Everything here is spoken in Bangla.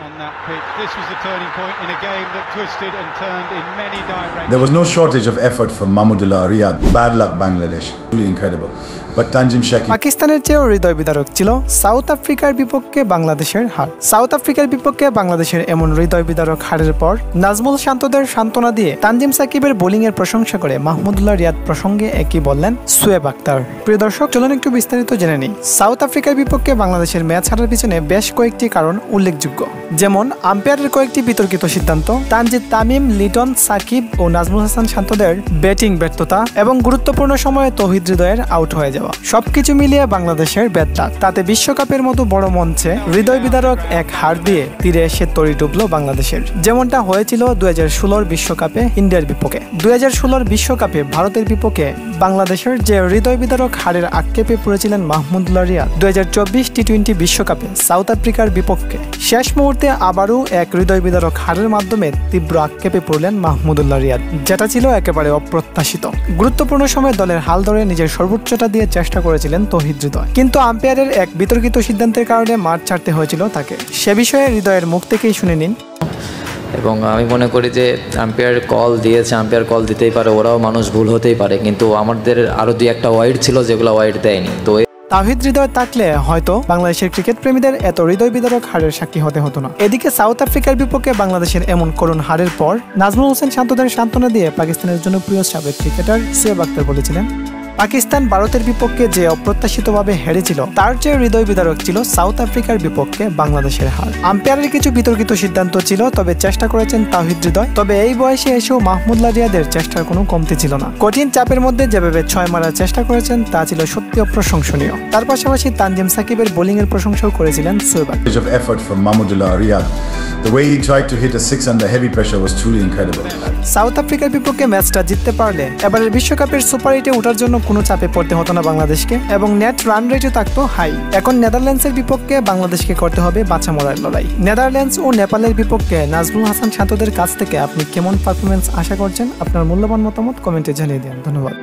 on that pitch. This was the turning point in a game that twisted and turned in many directions. There was no shortage of effort from Mahmudullah Riyad. Bad luck Bangladesh. Truly incredible. But Tanjim Shakib পাকিস্তানের চেয়েও হৃদয় বিদারক ছিল সাউথ আফ্রিকার বিপক্ষে বাংলাদেশের হার। সাউথ আফ্রিকার বিপক্ষে বাংলাদেশের এমন হৃদয় বিদারক হারের পর নাজমুল শান্তদের সান্ত্বনা দিয়ে তানজিম সাকিবের বোলিং এর প্রশংসা করে মাহমুদুল্লাহ রিয়াদ প্রসঙ্গে একই বললেন সোয়েব আক্তার। প্রিয় দর্শক, চলুন একটু বিস্তারিত জেনে নিই। সাউথ আফ্রিকার বিপক্ষে বাংলাদেশের ম্যাচ হারার পিছনে বেশ কয়েকটি কারণ উল্লেখযোগ্য, যেমন আম্পায়ারের কয়েকটি বিতর্কিত সিদ্ধান্ত, তানজিদ তামিম, লিটন, সাকিব ও নাজমুল হাসান শান্তদের ব্যাটিং ব্যর্থতা এবং গুরুত্বপূর্ণ সময়ে তৌহিদ হৃদয়ের আউট হয়ে যাওয়া। সবকিছু মিলিয়ে বাংলাদেশের ব্যাড লাক। তাতে বিশ্বকাপের মতো বড় মঞ্চে হৃদয় বিদারক এক হার দিয়ে তীরে এসে তরি ডুবল বাংলাদেশের, যেমনটা হয়েছিল 2016 বিশ্বকাপে ইন্ডিয়ার বিপক্ষে। 2016 বিশ্বকাপে ভারতের বিপক্ষে বাংলাদেশের যে হৃদয় বিদারক হারের আক্ষেপে পড়েছিলেন মাহমুদুল্লাহ রিয়াদ, 2024 টি-20 বিশ্বকাপে সাউথ আফ্রিকার বিপক্ষে শেষ মুহূর্তে আবারও এক হৃদয় বিদারক হারের মাধ্যমে তীব্র আক্ষেপে পড়লেন মাহমুদুল্লাহ রিয়াদ, যেটা ছিল একেবারে অপ্রত্যাশিত। গুরুত্বপূর্ণ সময়ে দলের হাল ধরে নিজের সর্বোচ্চটা দিয়ে চেষ্টা করেছিলেন তৌহিদ হৃদয়, কিন্তু আম্পায়ারের এক বিতর্কিত সিদ্ধান্তের কারণে মাঠ ছাড়তে হয়েছিল তাকে। সে বিষয়ে হৃদয়ের মুখ থেকেই শুনে নিন। এবং আমি মনে করি যে আম্পায়ার কল দিয়েছে, আম্পায়ার কল দিতেই পারে, ওরাও মানুষ ভুল হতেই পারে, কিন্তু আমাদের আরও দুই একটা ওয়াইড ছিল যেগুলো ওয়াইড দেয়নি। তো তাওহিদ হৃদয় থাকলে হয়তো বাংলাদেশের ক্রিকেট প্রেমীদের এত হৃদয় বিদারক হারের সাক্ষী হতে হতো না। এদিকে সাউথ আফ্রিকার বিপক্ষে বাংলাদেশের এমন করুণ হারের পর নাজমুল হোসেন শান্তদের সান্ত্বনা দিয়ে পাকিস্তানের জনপ্রিয় সাবেক ক্রিকেটার সোয়েব আক্তার বলেছিলেন, পাকিস্তান ভারতের বিপক্ষে যে অপ্রত্যাশিতভাবে হেরেছিল তার চেয়ে হৃদয় বিদারক ছিল সাউথ আফ্রিকার বিপক্ষে বাংলাদেশের হার। আম্পায়ারের কিছু বিতর্কিত সিদ্ধান্ত ছিল, তবে চেষ্টা করেছেন তাওহিদ হৃদয়। তবে এই বয়সে এসেও মাহমুদুল্লাহ রিয়াদের চেষ্টার কোনো কমতি ছিল না। কঠিন চাপের মধ্যে যেভাবে 6 মারার চেষ্টা করেছেন তা ছিল সত্যি প্রশংসনীয়। তার পাশাপাশি তানজিম সাকিবের বোলিং এর প্রশংসাও করেছিলেন সোয়েব Akter. of effort from Mahmudullah Riyad. The way he tried to hit a 6 under heavy pressure was truly incredible. South আফ্রিকার বিপক্ষে ম্যাচটা জিততে পারলে এবারের বিশ্বকাপের সুপার 8-এ ওঠার জন্য কোনো চাপে পড়তে হতো না বাংলাদেশকে, এবং নেট রান রেটও থাকতো হাই। এখন নেদারল্যান্ডসের বিপক্ষে বাংলাদেশকে করতে হবে বাঁচা মরার লড়াই। নেদারল্যান্ডস ও নেপালের বিপক্ষে নাজমুল হাসান শান্তদের কাছ থেকে আপনি কেমন পারফরমেন্স আশা করছেন? আপনার মূল্যবান মতামত কমেন্টে জানিয়ে দিন। ধন্যবাদ।